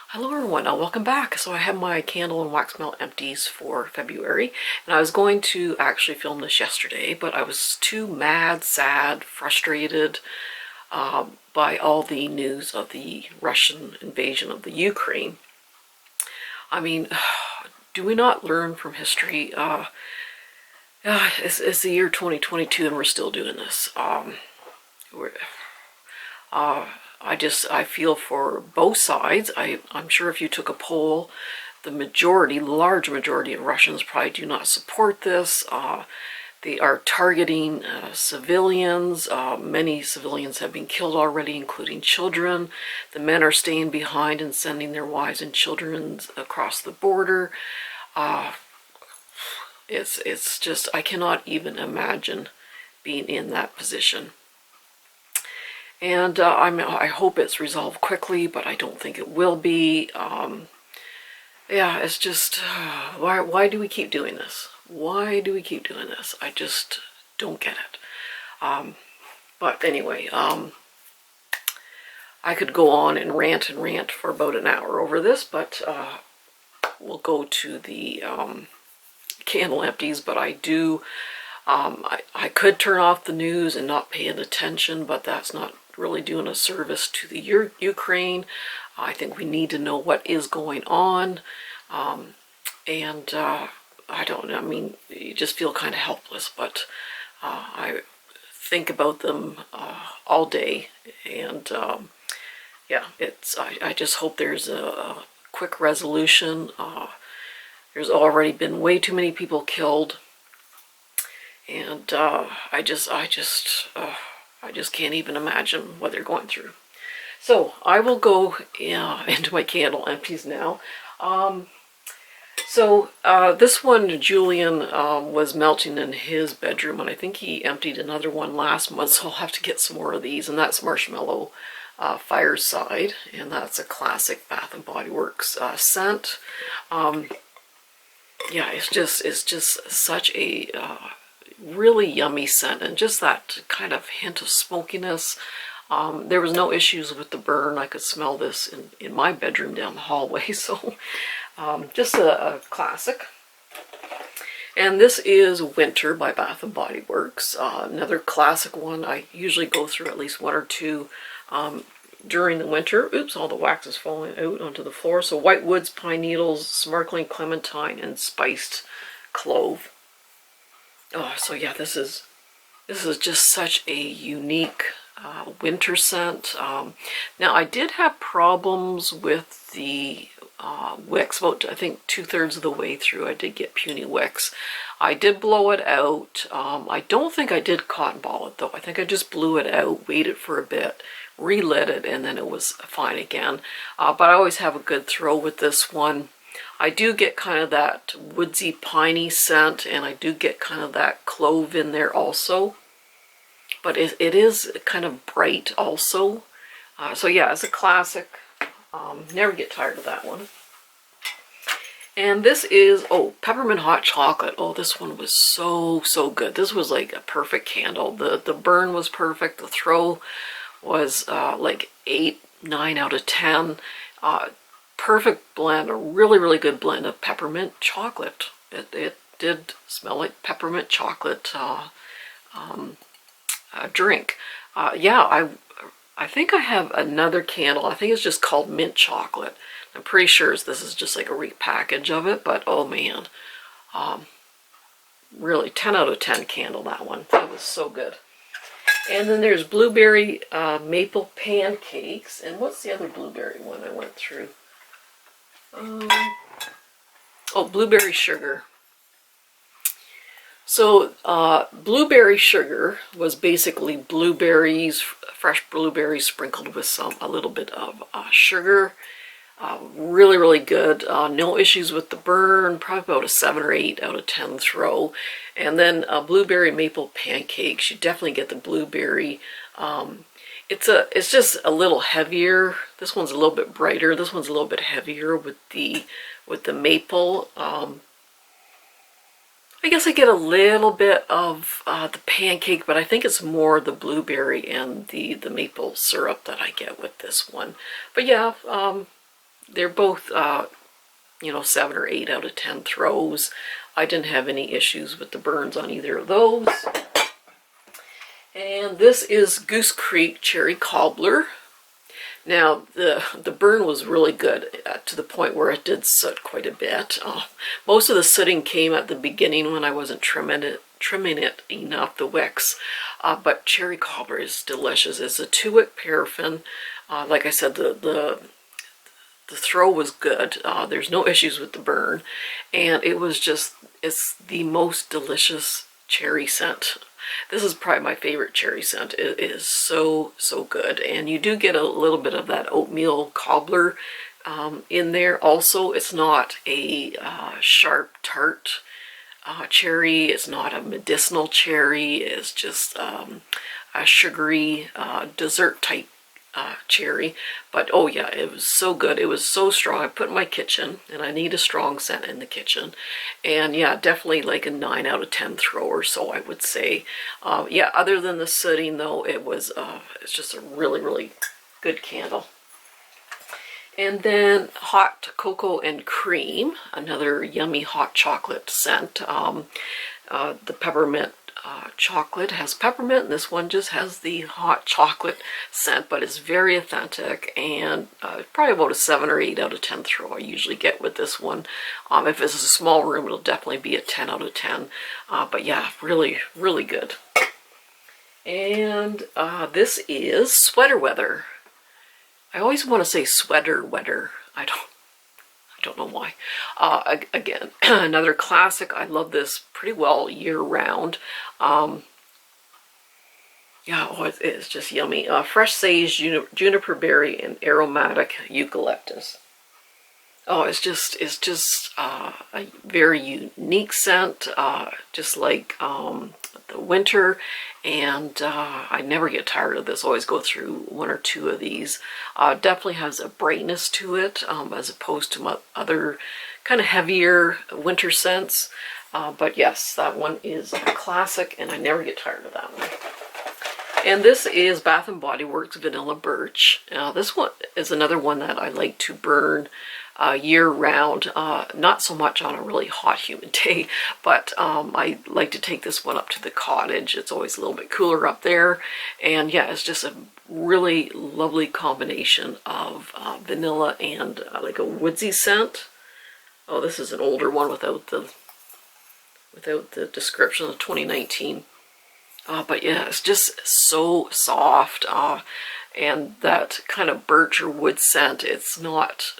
Hello everyone, welcome back. So I have my candle and wax melt empties for February, and I was going to actually film this yesterday, but I was too mad, sad, frustrated by all the news of the Russian invasion of the Ukraine. I mean, do we not learn from history? It's the year 2022 and we're still doing this. I feel for both sides. I'm sure if you took a poll, the large majority of Russians probably do not support this. They are targeting civilians. Many civilians have been killed already, including children. The men are staying behind and sending their wives and children across the border. It's just, I cannot even imagine being in that position. And I hope it's resolved quickly, but I don't think it will be. Yeah, it's just, why do we keep doing this? Why do we keep doing this? I just don't get it. But anyway, I could go on and rant for about an hour over this, but we'll go to the candle empties. But I do, I could turn off the news and not pay attention, but that's not really doing a service to the Ukraine. I think we need to know what is going on. I don't know, I mean, you just feel kind of helpless, but I think about them all day, and yeah, I just hope there's a quick resolution. There's already been way too many people killed, and I just can't even imagine what they're going through. So I will go into my candle empties now. This one, Julian was melting in his bedroom, and I think he emptied another one last month, so I'll have to get some more of these, and that's Marshmallow Fireside, and that's a classic Bath & Body Works scent. Yeah, it's just such a really yummy scent, and just that kind of hint of smokiness. There was no issues with the burn. I could smell this in my bedroom down the hallway, so just a classic. And this is Winter by Bath & Body Works, another classic one. I usually go through at least one or two during the winter. Oops, all the wax is falling out onto the floor. So White Woods, Pine Needles, Sparkling Clementine, and Spiced Clove. Oh, so yeah, this is just such a unique winter scent. Now, I did have problems with the wicks. About, I think, 2/3 of the way through, I did get puny wicks. I did blow it out. I don't think I did cotton ball it, though. I think I just blew it out, waited for a bit, relit it, and then it was fine again. But I always have a good throw with this one. I do get kind of that woodsy, piney scent, and I do get kind of that clove in there also. But it is kind of bright also. So yeah, it's a classic. Never get tired of that one. And this is, Peppermint Hot Chocolate. Oh, this one was so good. This was like a perfect candle. The burn was perfect. The throw was like 8, 9 out of 10. Perfect blend, a really good blend of peppermint chocolate. It did smell like peppermint chocolate drink. Yeah, I think I have another candle. I think it's just called Mint Chocolate. I'm pretty sure this is just like a repackage of it, but oh man, really 10 out of 10 candle, that one. That was so good. And then there's Blueberry Maple Pancakes. And what's the other blueberry one I went through? Blueberry Sugar. So blueberry sugar was basically blueberries, fresh blueberries sprinkled with a little bit of sugar. Really good. No issues with the burn. Probably about a 7 or 8 out of 10 throw. And then Blueberry Maple Pancakes. You definitely get the blueberry. It's just a little heavier. This one's a little bit brighter. This one's a little bit heavier with the maple. I guess I get a little bit of the pancake, but I think it's more the blueberry and the maple syrup that I get with this one. But yeah, they're both, you know, 7 or 8 out of 10 throws. I didn't have any issues with the burns on either of those. And this is Goose Creek Cherry Cobbler. Now, the burn was really good to the point where it did soot quite a bit. Most of the sooting came at the beginning when I wasn't trimming it enough, the wicks. But Cherry Cobbler is delicious. It's a 2-wick paraffin. Like I said, the throw was good. There's no issues with the burn. And it was just, it's the most delicious cherry scent. This is probably my favorite cherry scent. It is so, so good. And you do get a little bit of that oatmeal cobbler in there. Also, it's not a sharp, tart cherry. It's not a medicinal cherry. It's just a sugary dessert type cherry. But oh yeah, it was so good. It was so strong. I put it in my kitchen, and I need a strong scent in the kitchen. And yeah, definitely like a 9 out of 10 throw or so, I would say. Yeah, other than the sooting though, it's just a really, really good candle. And then Hot Cocoa and Cream, another yummy hot chocolate scent. The peppermint chocolate has peppermint, and this one just has the hot chocolate scent, but it's very authentic, and probably about a 7 or 8 out of 10 throw I usually get with this one. If it's a small room, it'll definitely be a 10 out of 10. But yeah, really, really good. And this is Sweater Weather. I always want to say sweater weather. I don't know why. Again, another classic. I love this pretty well year-round. Yeah, oh, it's just yummy. Fresh sage, juniper berry, and aromatic eucalyptus. Oh, it's just a very unique scent, just like the winter. And I never get tired of this. Always go through 1 or 2 of these. Definitely has a brightness to it, as opposed to other kind of heavier winter scents. But yes, that one is a classic, and I never get tired of that one. And this is Bath & Body Works Vanilla Birch. This one is another one that I like to burn year-round, not so much on a really hot, humid day, but I like to take this one up to the cottage. It's always a little bit cooler up there, and yeah, it's just a really lovely combination of vanilla and like a woodsy scent. Oh, this is an older one without the description of 2019. But yeah, it's just so soft, and that kind of birch or wood scent. It's not,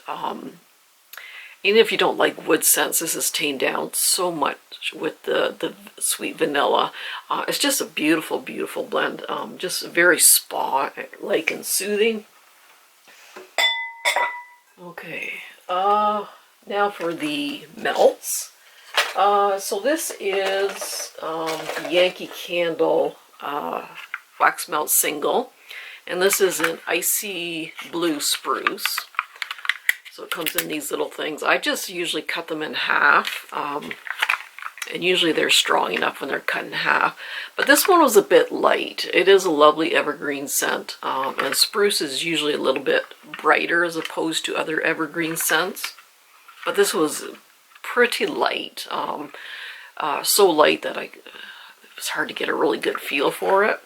even if you don't like wood scents, this is tamed down so much with the sweet vanilla. It's just a beautiful, beautiful blend. Just very spa-like and soothing. Okay, now for the melts. So this is Yankee Candle Wax Melt Single, and this is an icy blue spruce. So it comes in these little things. I just usually cut them in half, and usually they're strong enough when they're cut in half. But this one was a bit light. It is a lovely evergreen scent, and spruce is usually a little bit brighter as opposed to other evergreen scents. But this was pretty light, so light that it was hard to get a really good feel for it.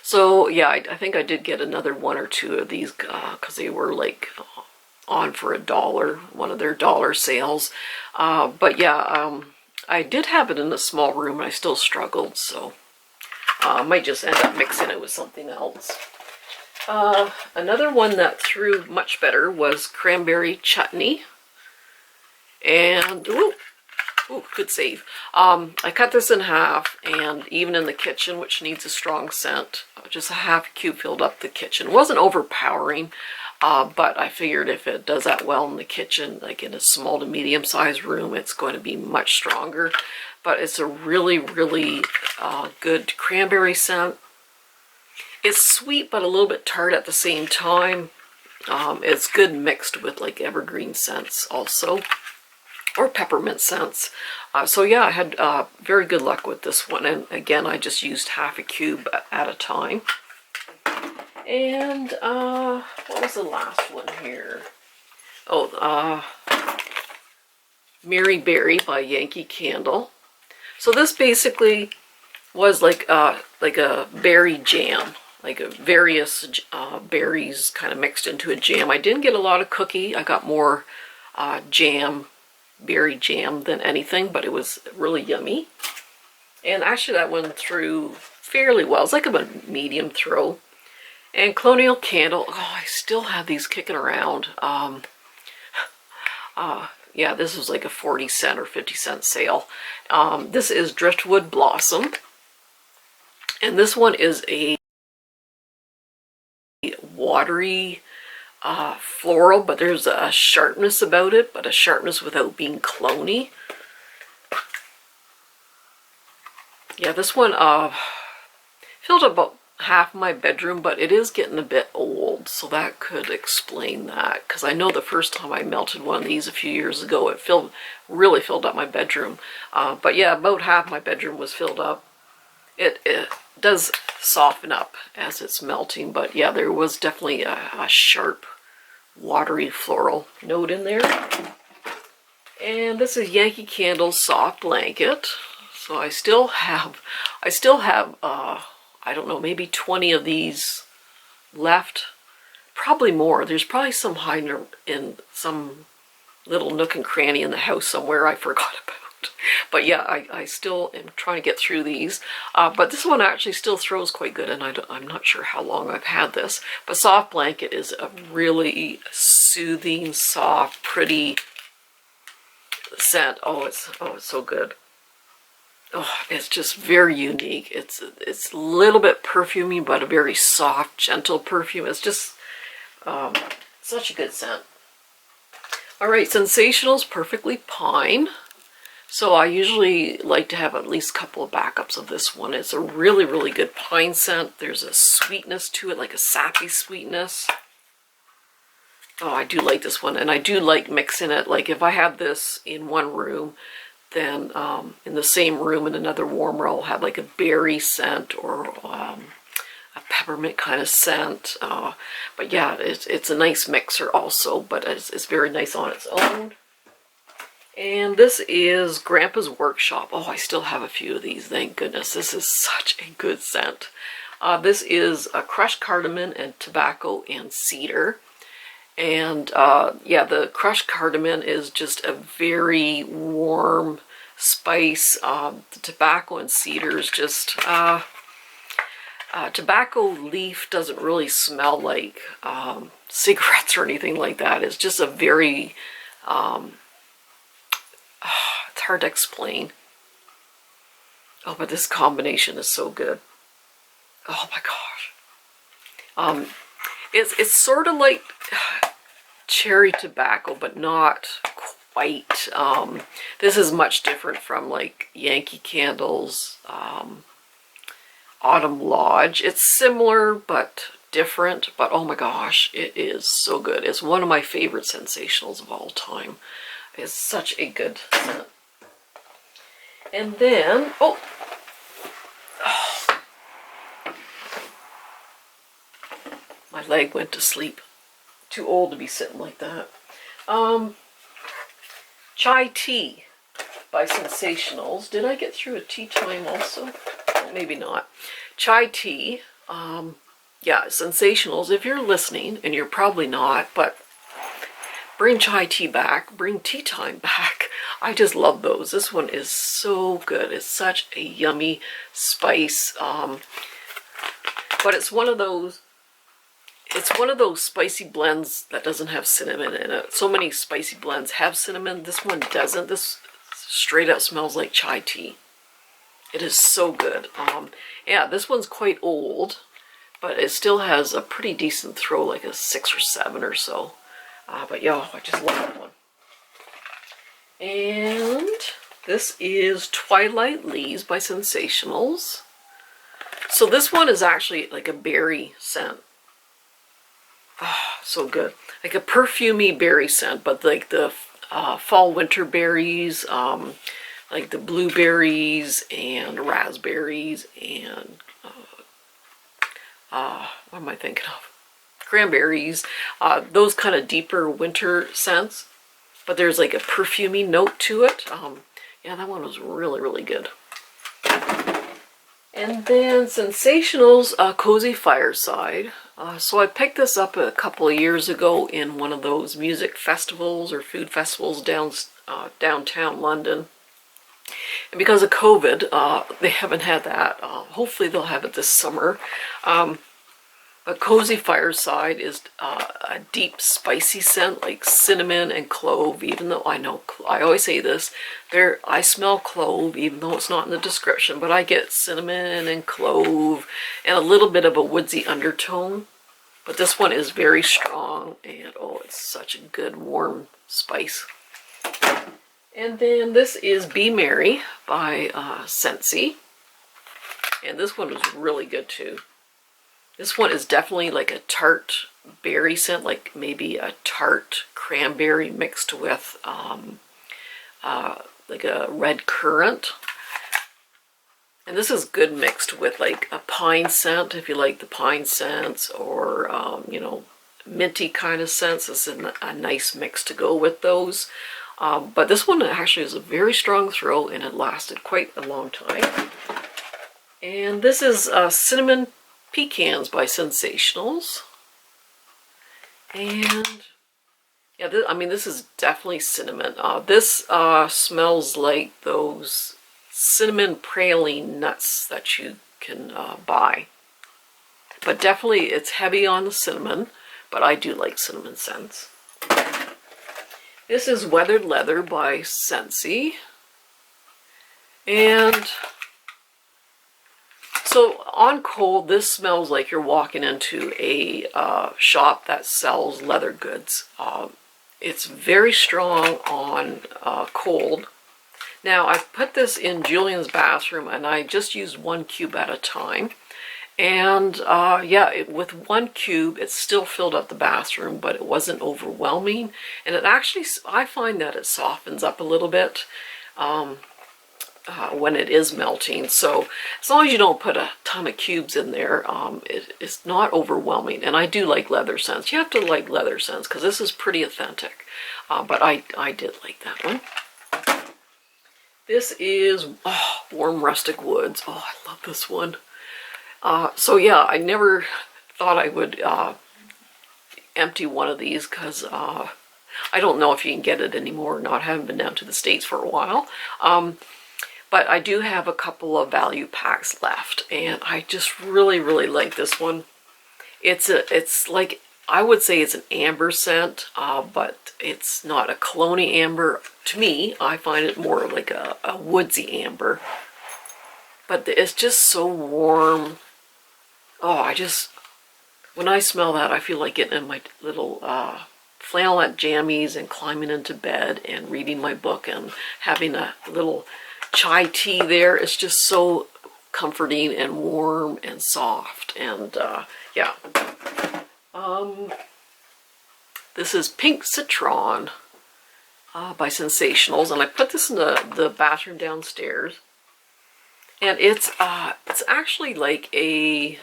So yeah, I think I did get another 1 or 2 of these because they were like on for $1, one of their dollar sales. But yeah, I did have it in a small room and I still struggled, so I might just end up mixing it with something else. Another one that threw much better was Cranberry Chutney. And, ooh, good save. I cut this in half, and even in the kitchen, which needs a strong scent, just a half cube filled up the kitchen. It wasn't overpowering, but I figured if it does that well in the kitchen, like in a small to medium sized room, it's going to be much stronger. But it's a really, really good cranberry scent. It's sweet, but a little bit tart at the same time. It's good mixed with like evergreen scents also, or peppermint scents. So yeah, I had very good luck with this one, and again, I just used half a cube at a time. And what was the last one here? Oh, Mary Berry by Yankee Candle. So this basically was like a berry jam, like various berries kind of mixed into a jam. I didn't get a lot of cookie. I got more jam, berry jam than anything, but it was really yummy. And actually that went through fairly well. It's like a medium throw. And Colonial Candle, oh, I still have these kicking around. Yeah, this was like a 40-cent or 50-cent sale. This is Driftwood Blossom. And this one is a watery floral, but there's a sharpness about it, but a sharpness without being cloney. Yeah, this one filled about half my bedroom, but it is getting a bit old, so that could explain that. Because I know the first time I melted one of these a few years ago, it really filled up my bedroom. But yeah, about half my bedroom was filled up. It does soften up as it's melting, but yeah, there was definitely a sharp, watery floral note in there. And this is Yankee Candle Soft Blanket. So I still have, I don't know, maybe 20 of these left. Probably more. There's probably some hiding in some little nook and cranny in the house somewhere I forgot about. But yeah, I still am trying to get through these. But this one actually still throws quite good, and I'm not sure how long I've had this. But Soft Blanket is a really soothing, soft, pretty scent. Oh, it's so good. Oh, it's just very unique. It's a little bit perfumey, but a very soft, gentle perfume. It's just such a good scent. All right, Sensationals Perfectly Pine. So I usually like to have at least a couple of backups of this one. It's a really, really good pine scent. There's a sweetness to it, like a sappy sweetness. Oh, I do like this one, and I do like mixing it. Like if I have this in one room, then in the same room in another warm room, I'll have like a berry scent or a peppermint kind of scent. But yeah, it's a nice mixer also, but it's very nice on its own. And this is Grandpa's Workshop. Oh, I still have a few of these, thank goodness. This is such a good scent. This is a crushed cardamom and tobacco and cedar. And yeah, the crushed cardamom is just a very warm spice. The tobacco and cedar is just, tobacco leaf doesn't really smell like cigarettes or anything like that. It's just a very, it's hard to explain. Oh, but this combination is so good. Oh my gosh. It's sort of like cherry tobacco, but not quite. This is much different from like Yankee Candle's Autumn Lodge. It's similar, but different. But oh my gosh, it is so good. It's one of my favorite Sensationals of all time. It's such a good scent. And then, oh, my leg went to sleep. Too old to be sitting like that. Chai Tea by Sensationals. Did I get through a tea time also? Maybe not. Chai Tea. Yeah, Sensationals. If you're listening, and you're probably not, but bring chai tea back. Bring tea time back. I just love those. This one is so good. It's such a yummy spice. But it's one of those spicy blends that doesn't have cinnamon in it. So many spicy blends have cinnamon. This one doesn't. This straight up smells like chai tea. It is so good. Yeah, this one's quite old, but it still has a pretty decent throw, like a 6 or 7 or so. But yeah, I just love that one. And this is Twilight Leaves by Sensationals. So this one is actually like a berry scent. Oh, so good. Like a perfumey berry scent, but like the fall winter berries, like the blueberries and raspberries and what am I thinking of? cranberries, those kind of deeper winter scents. But there's like a perfumey note to it. Yeah, that one was really, really good. And then Sensationals Cozy Fireside. So I picked this up a couple of years ago in one of those music festivals or food festivals downtown London. And because of COVID, they haven't had that. Hopefully they'll have it this summer. But Cozy Fireside is a deep spicy scent like cinnamon and clove, even though I know, I always say this, I smell clove even though it's not in the description, but I get cinnamon and clove and a little bit of a woodsy undertone. But this one is very strong and oh, it's such a good warm spice. And then this is Be Merry by Scentsy. And this one was really good too. This one is definitely like a tart berry scent, like maybe a tart cranberry mixed with like a red currant. And this is good mixed with like a pine scent, if you like the pine scents, or you know, minty kind of scents. This is a nice mix to go with those. But this one actually is a very strong throw and it lasted quite a long time. And this is Cinnamon Pecans by Sensationals. And yeah, I mean, this is definitely cinnamon. This smells like those cinnamon praline nuts that you can buy. But definitely it's heavy on the cinnamon, but I do like cinnamon scents. This is Weathered Leather by Scentsy. And so on cold, this smells like you're walking into a shop that sells leather goods. It's very strong on cold. Now I've put this in Julian's bathroom and I just used 1 cube at a time. And yeah, with 1 cube, it still filled up the bathroom, but it wasn't overwhelming. And it actually, I find that it softens up a little bit when it is melting. So as long as you don't put a ton of cubes in there, it's not overwhelming. And I do like leather scents. You have to like leather scents because this is pretty authentic. But I did like that one. This is Warm Rustic Woods. Oh, I love this one. So yeah, I never thought I would empty one of these because I don't know if you can get it anymore or not. I haven't been down to the States for a while. But I do have a couple of value packs left and I just really, really like this one. It's like, I would say it's an amber scent, but it's not a cologne amber. To me, I find it more like a woodsy amber. But it's just so warm. Oh, when I smell that, I feel like getting in my little flannelette jammies and climbing into bed and reading my book and having a little chai tea there. It's just so comforting and warm and soft. And yeah. This is Pink Citron by Sensationals. And I put this in the bathroom downstairs. And it's actually like a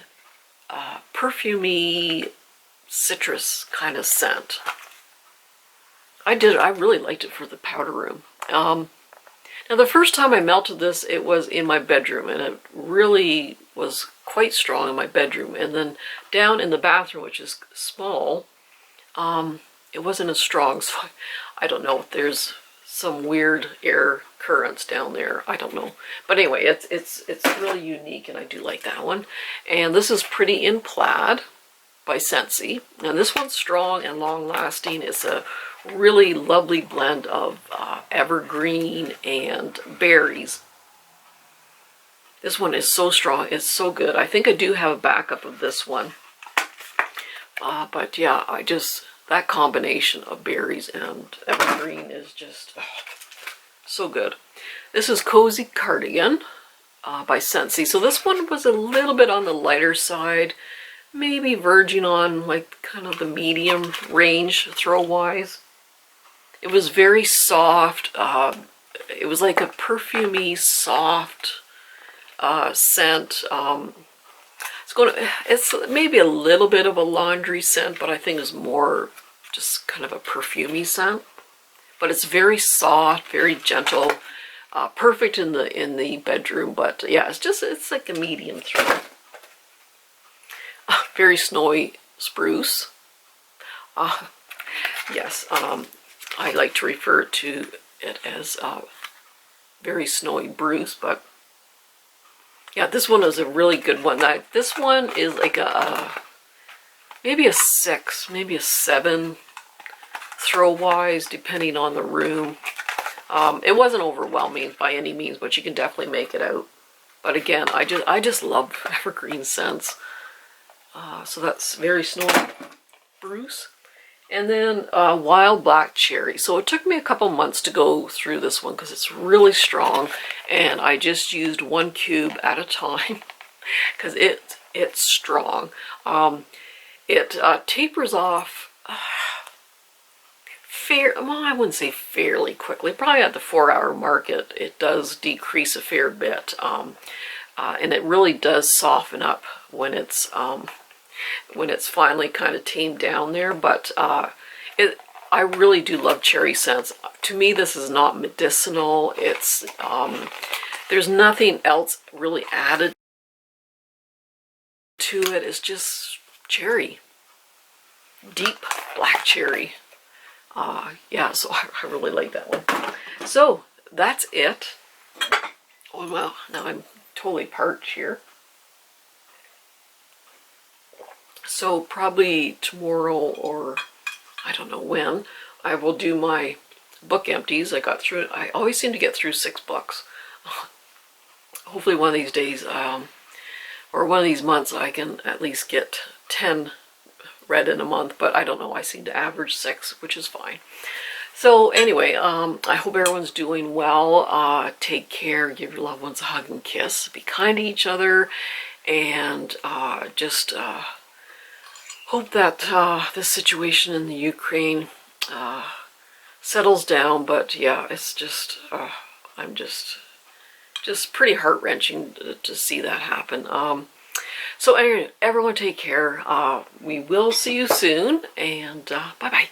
perfumey citrus kind of scent. I really liked it for the powder room. Now the first time I melted this, it was in my bedroom and it really was quite strong in my bedroom. And then down in the bathroom, which is small, it wasn't as strong. So I don't know if there's some weird air currents down there. I don't know. But anyway, it's really unique and I do like that one. And this is Pretty in Plaid by Scentsy. And this one's strong and long lasting. It's a really lovely blend of evergreen and berries. This one is so strong. It's so good. I think I do have a backup of this one. But yeah, that combination of berries and evergreen is just so good. This is Cozy Cardigan by Scentsy. So this one was a little bit on the lighter side, maybe verging on like kind of the medium range throw-wise. It was very soft. It was like a perfumey, soft scent. It's maybe a little bit of a laundry scent, but I think it's more just kind of a perfumey scent. But it's very soft, very gentle, perfect in the bedroom. But yeah, it's like a medium throw. Very snowy spruce. Yes, I like to refer to it as very snowy Bruce, but yeah, this one is a really good one. This one is like maybe a 6, maybe a 7 throw-wise, depending on the room. It wasn't overwhelming by any means, but you can definitely make it out. But again, I just love evergreen scents. So that's very snowy Bruce. And then Wild Black Cherry. So it took me a couple months to go through this one because it's really strong, and I just used 1 cube at a time because it's strong. It tapers off well, I wouldn't say fairly quickly. Probably at the 4-hour mark it does decrease a fair bit, and it really does soften up when it's finally kind of tamed down there. But I really do love cherry scents. To me, this is not medicinal. It's there's nothing else really added to it. It's just cherry, deep black cherry. Yeah, so I really like that one. So that's it. Oh well, now I'm totally parched here. So probably tomorrow, or I don't know when, I will do my book empties. I got through it. I always seem to get through 6 books. Hopefully one of these days, or one of these months, I can at least get 10 read in a month, but I don't know. I seem to average 6, which is fine. So anyway, I hope everyone's doing well. Take care. Give your loved ones a hug and kiss. Be kind to each other, and just hope that this situation in the Ukraine settles down. But yeah, it's just I'm just pretty heart-wrenching to see that happen. So anyway, everyone take care. We will see you soon, and bye-bye.